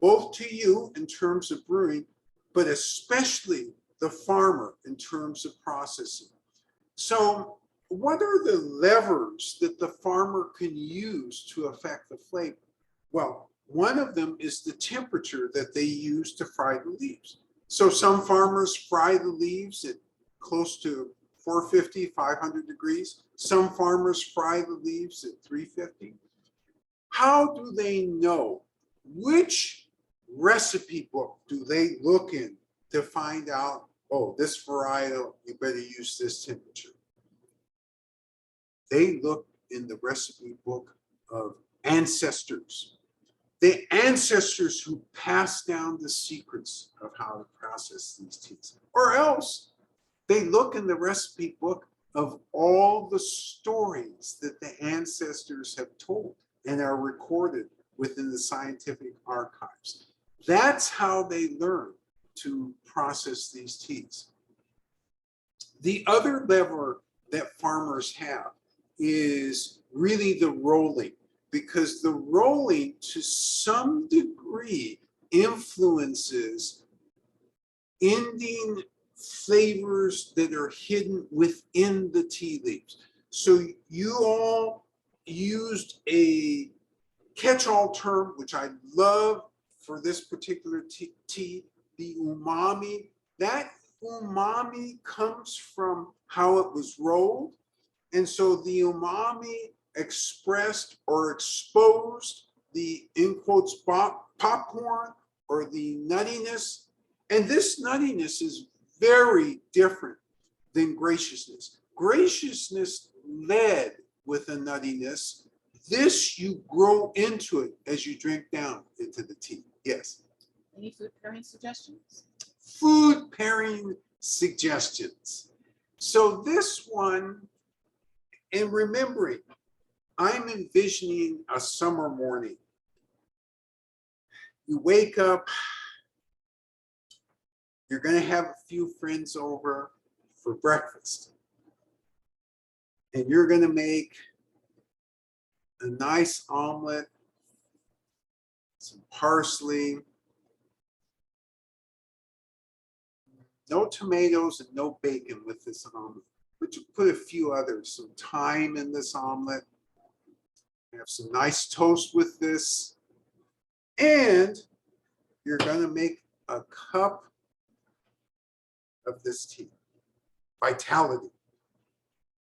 both to you in terms of brewing, but especially the farmer in terms of processing. So what are the levers that the farmer can use to affect the flavor? Well, one of them is the temperature that they use to fry the leaves. So some farmers fry the leaves at close to 450, 500 degrees. Some farmers fry the leaves at 350. How do they know? Which recipe book do they look in to find out, oh, this varietal, you better use this temperature? They look in the recipe book of ancestors. The ancestors who passed down the secrets of how to process these teas. Or else they look in the recipe book of all the stories that the ancestors have told and are recorded within the scientific archives. That's how they learn to process these teas. The other lever that farmers have is really the rolling, because the rolling to some degree influences ending flavors that are hidden within the tea leaves. So you all used a catch-all term, which I love for this particular tea, the umami. That umami comes from how it was rolled. And so the umami expressed or exposed the, in quotes, popcorn or the nuttiness. And this nuttiness is very different than graciousness. Graciousness led with a nuttiness. This, you grow into it as you drink down into the tea. Yes. Any food pairing suggestions? Food pairing suggestions. So this one, and remembering, I'm envisioning a summer morning. You wake up, you're going to have a few friends over for breakfast. And you're going to make a nice omelet, some parsley, no tomatoes and no bacon with this omelet. But you put a few others, some thyme in this omelet. Have some nice toast with this. And you're going to make a cup of this tea, Vitality.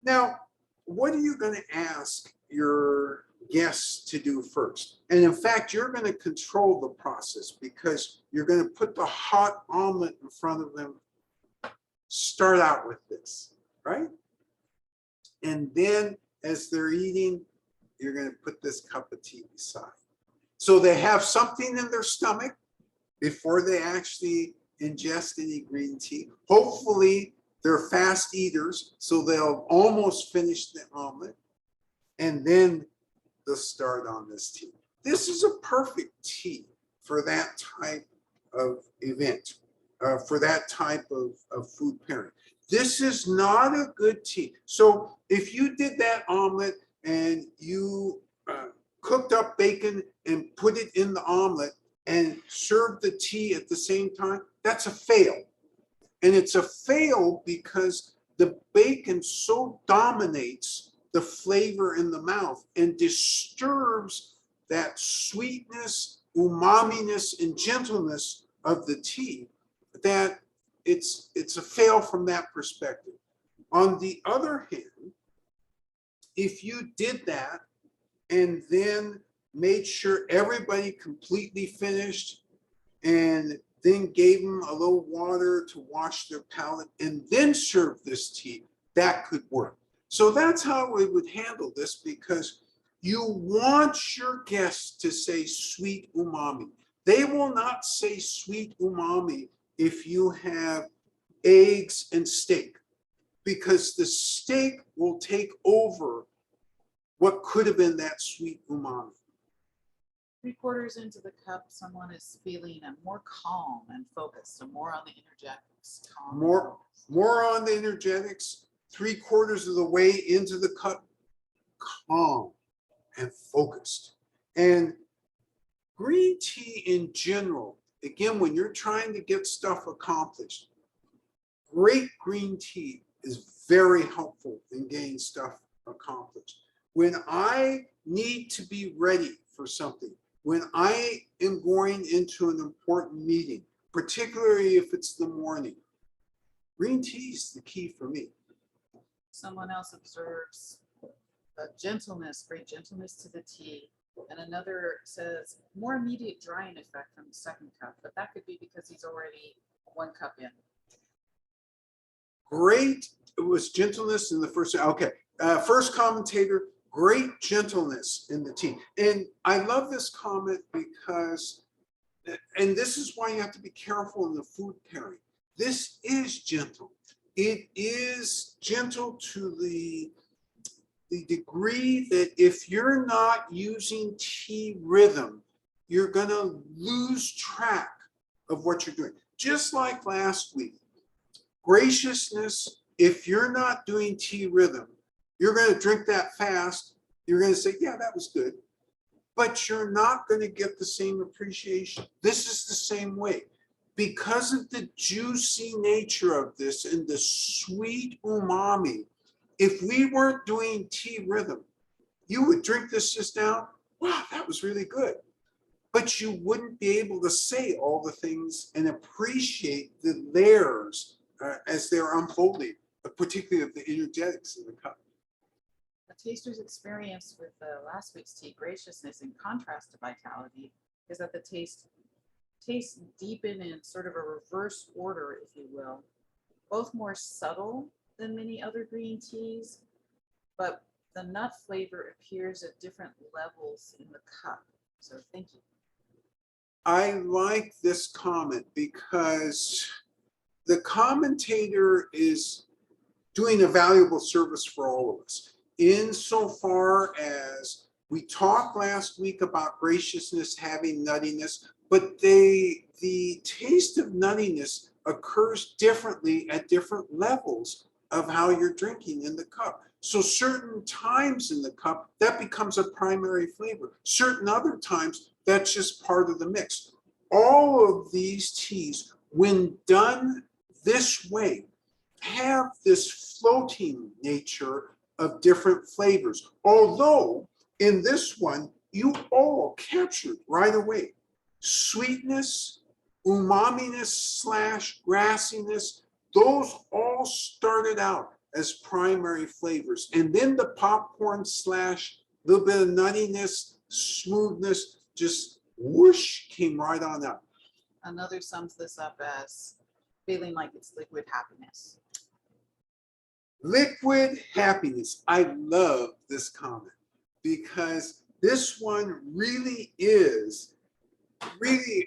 Now, what are you going to ask your guests to do first? And in fact, you're going to control the process because you're going to put the hot omelet in front of them. Start out with this, right? And then as they're eating, you're going to put this cup of tea beside. So they have something in their stomach before they actually ingest any green tea. Hopefully, they're fast eaters, so they'll almost finish the omelet, and then they'll start on this tea. This is a perfect tea for that type of event, for that type of food pairing. This is not a good tea. So if you did that omelet and you cooked up bacon and put it in the omelet and served the tea at the same time, that's a fail. And it's a fail because the bacon so dominates the flavor in the mouth and disturbs that sweetness, umaminess, and gentleness of the tea that it's a fail from that perspective. On the other hand, if you did that and then made sure everybody completely finished and then gave them a little water to wash their palate and then served this tea, that could work. So that's how we would handle this, because you want your guests to say sweet umami. They will not say sweet umami if you have eggs and steak, because the steak will take over what could have been that sweet umami. 3/4 into the cup, someone is feeling more calm and focused, so more on the energetics. Calm and More focused. on the energetics, 3/4 of the way into the cup, calm and focused. And green tea in general, again, when you're trying to get stuff accomplished, great green tea is very helpful in getting stuff accomplished. When I need to be ready for something, when I am going into an important meeting, particularly if it's the morning, green tea is the key for me. Someone else observes a gentleness, great gentleness to the tea. And another says more immediate drying effect from the second cup, but that could be because he's already 1 cup in. Great, it was gentleness in the first, okay. First commentator, great gentleness in the tea. And I love this comment because, and this is why you have to be careful in the food pairing. This is gentle. It is gentle to the degree that if you're not using tea rhythm, you're going to lose track of what you're doing. Just like last week, graciousness, if you're not doing tea rhythm, you're going to drink that fast. You're going to say, yeah, that was good. But you're not going to get the same appreciation. This is the same way. Because of the juicy nature of this and the sweet umami, if we weren't doing tea rhythm, you would drink this just down. Wow, that was really good. But you wouldn't be able to say all the things and appreciate the layers as they're unfolding, particularly of the energetics in the cup. A taster's experience with last week's tea, graciousness, in contrast to vitality, is that the tastes deepen in sort of a reverse order, if you will, both more subtle than many other green teas, but the nut flavor appears at different levels in the cup. So thank you. I like this comment because the commentator is doing a valuable service for all of us. Insofar as we talked last week about graciousness having nuttiness, but the taste of nuttiness occurs differently at different levels of how you're drinking in the cup. So certain times in the cup, that becomes a primary flavor. Certain other times, that's just part of the mix. All of these teas, when done this way, have this floating nature of different flavors. Although in this one, you all captured right away sweetness, umami-ness / grassiness, those all started out as primary flavors. And then the popcorn / little bit of nuttiness, smoothness, just whoosh, came right on up. Another sums this up as feeling like it's liquid happiness. Liquid happiness. I love this comment because this one really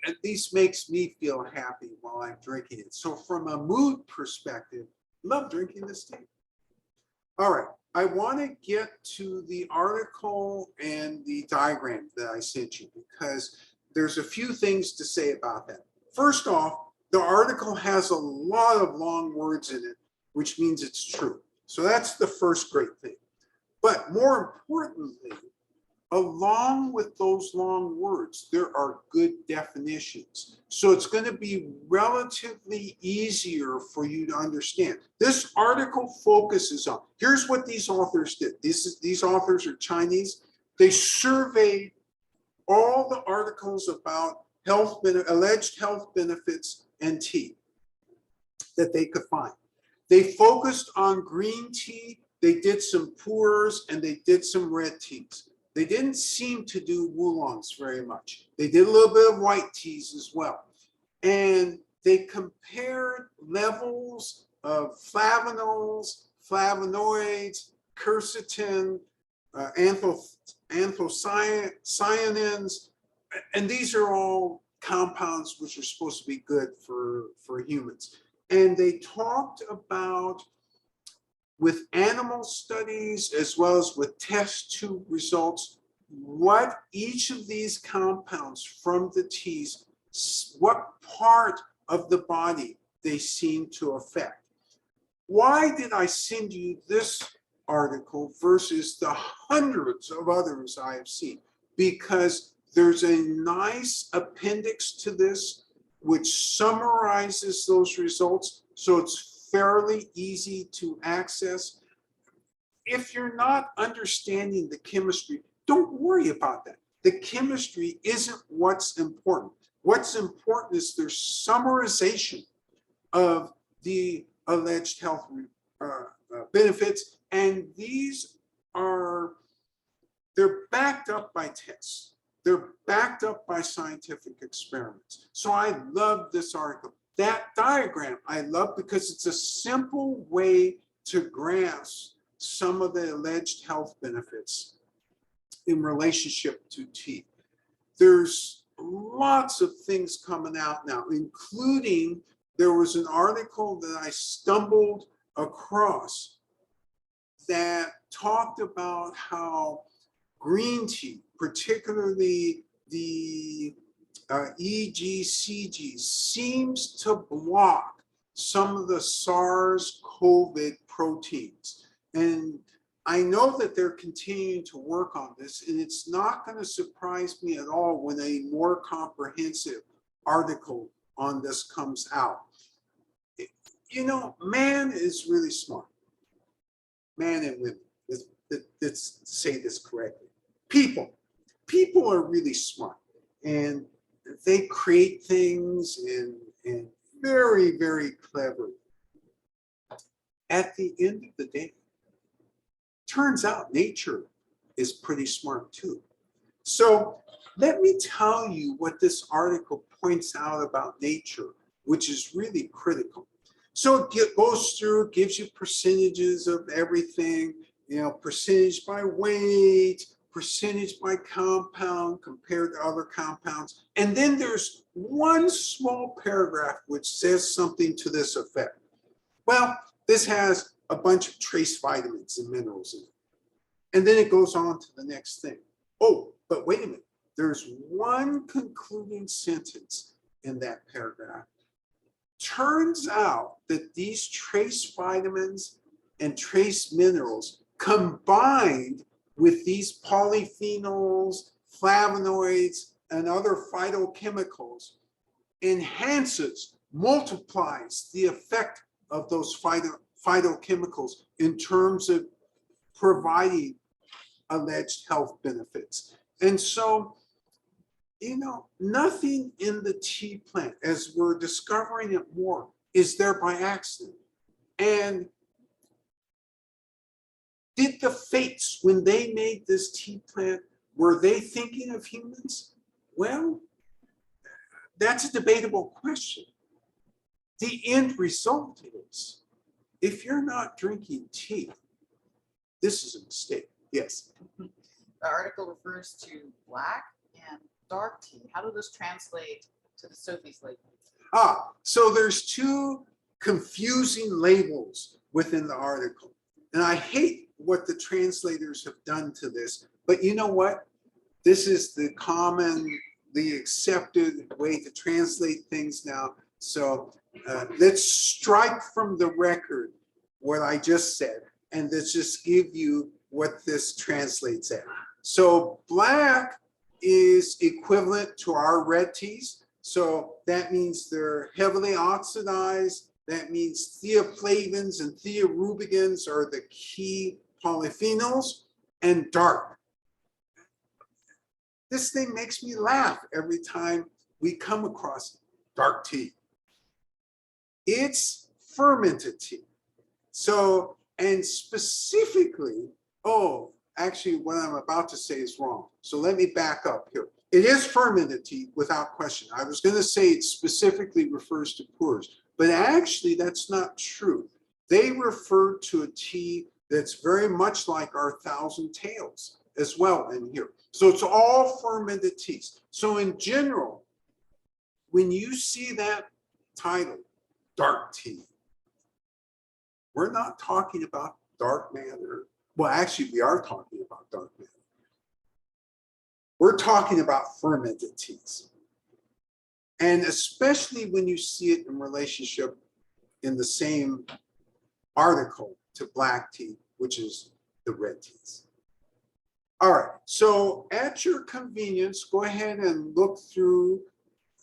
at least makes me feel happy while I'm drinking it. So from a mood perspective, love drinking this tea. All right, I want to get to the article and the diagram that I sent you because there's a few things to say about that. First off, the article has a lot of long words in it, which means it's true. So that's the first great thing. But more importantly, along with those long words, there are good definitions. So it's going to be relatively easier for you to understand. This article focuses on, here's what these authors did. These authors are Chinese. They surveyed all the articles about alleged health benefits and tea that they could find. They focused on green tea, they did some pu'ers, and they did some red teas. They didn't seem to do oolongs very much. They did a little bit of white teas as well. And they compared levels of flavanols, flavonoids, quercetin, anthocyanins, and these are all compounds which are supposed to be good for humans. And they talked about, with animal studies as well as with test tube results, what each of these compounds from the teas, what part of the body they seem to affect. Why did I send you this article versus the hundreds of others I have seen? Because there's a nice appendix to this which summarizes those results, so it's fairly easy to access. If you're not understanding the chemistry, don't worry about that. The chemistry isn't what's important. What's important is their summarization of the alleged health benefits, and they're backed up by tests. They're backed up by scientific experiments. So I love this article. That diagram I love because it's a simple way to grasp some of the alleged health benefits in relationship to tea. There's lots of things coming out now, including there was an article that I stumbled across that talked about how green tea, particularly the EGCG, seems to block some of the SARS-CoV proteins. And I know that they're continuing to work on this, and it's not going to surprise me at all when a more comprehensive article on this comes out. You know, man is really smart. Man and women, let's say this correctly. People are really smart, and they create things and very, very clever. At the end of the day, turns out nature is pretty smart too. So let me tell you what this article points out about nature, which is really critical. So it goes through, gives you percentages of everything, you know, percentage by weight, percentage by compound compared to other compounds. And then there's one small paragraph which says something to this effect. Well, this has a bunch of trace vitamins and minerals in it. And then it goes on to the next thing. Oh, but wait a minute. There's one concluding sentence in that paragraph. Turns out that these trace vitamins and trace minerals combined with these polyphenols, flavonoids, and other phytochemicals enhances, multiplies the effect of those phytochemicals in terms of providing alleged health benefits. And so, you know, nothing in the tea plant, as we're discovering it more, is there by accident. And did the fates, when they made this tea plant, were they thinking of humans? Well, that's a debatable question. The end result is, if you're not drinking tea, this is a mistake. Yes. The article refers to black and dark tea. How do those translate to the Sophie's label? So there's two confusing labels within the article. And I hate what the translators have done to this, but you know what? This is the commonly accepted way to translate things now. So let's strike from the record what I just said, and let's just give you what this translates as. So black is equivalent to our red teas. So that means they're heavily oxidized. That means theaflavins and thearubicins are the key polyphenols. And dark. This thing makes me laugh every time we come across dark tea. It's fermented tea. So, and specifically, oh, actually what I'm about to say is wrong. So let me back up here. It is fermented tea without question. I was going to say it specifically refers to pours, but actually that's not true. They refer to a tea that's very much like our Thousand Tales as well in here. So it's all fermented teas. So in general, when you see that title, dark tea, we're not talking about dark matter. Well, actually, we are talking about dark matter. We're talking about fermented teas. And especially when you see it in relationship in the same article to black tea, which is the red teas. All right, so at your convenience, go ahead and look through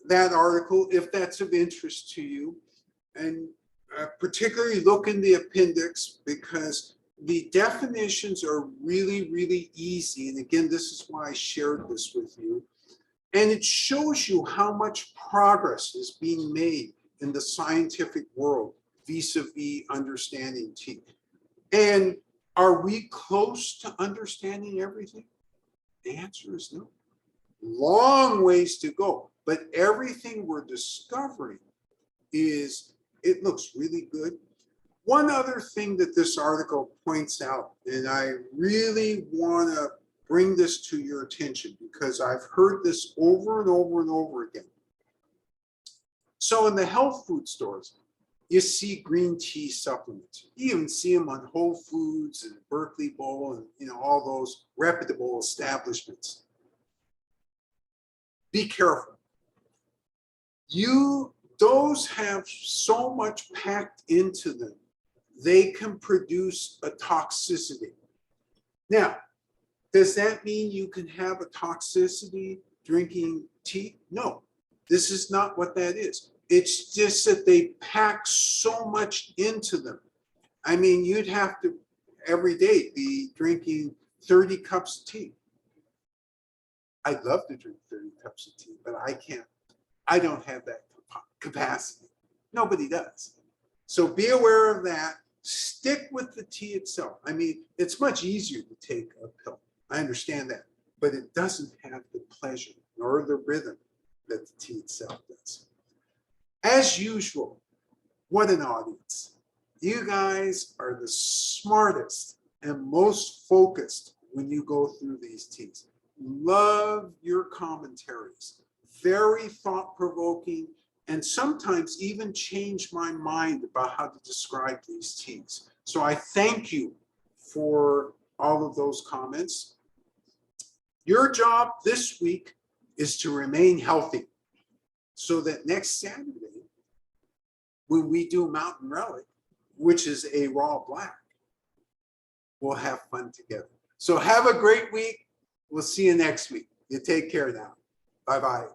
that article if that's of interest to you. And particularly look in the appendix because the definitions are really, really easy. And again, this is why I shared this with you. And it shows you how much progress is being made in the scientific world vis-a-vis understanding tea. And are we close to understanding everything? The answer is no. Long ways to go. But everything we're discovering is, it looks really good. One other thing that this article points out, and I really want to bring this to your attention because I've heard this over and over and over again. So in the health food stores, you see green tea supplements. You even see them on Whole Foods and Berkeley Bowl and all those reputable establishments. Be careful. Those have so much packed into them, they can produce a toxicity. Now, does that mean you can have a toxicity drinking tea? No, this is not what that is. It's just that they pack so much into them. I mean, you'd have to every day be drinking 30 cups of tea. I'd love to drink 30 cups of tea, but I can't. I don't have that capacity. Nobody does. So be aware of that. Stick with the tea itself. I mean, it's much easier to take a pill. I understand that, but it doesn't have the pleasure nor the rhythm that the tea itself does. As usual, what an audience. You guys are the smartest and most focused when you go through these teas. Love your commentaries. Very thought-provoking, and sometimes even change my mind about how to describe these teas. So I thank you for all of those comments. Your job this week is to remain healthy so that next Saturday, when we do Mountain Relic, which is a raw black, we'll have fun together. So have a great week. We'll see you next week. You take care now. Bye-bye.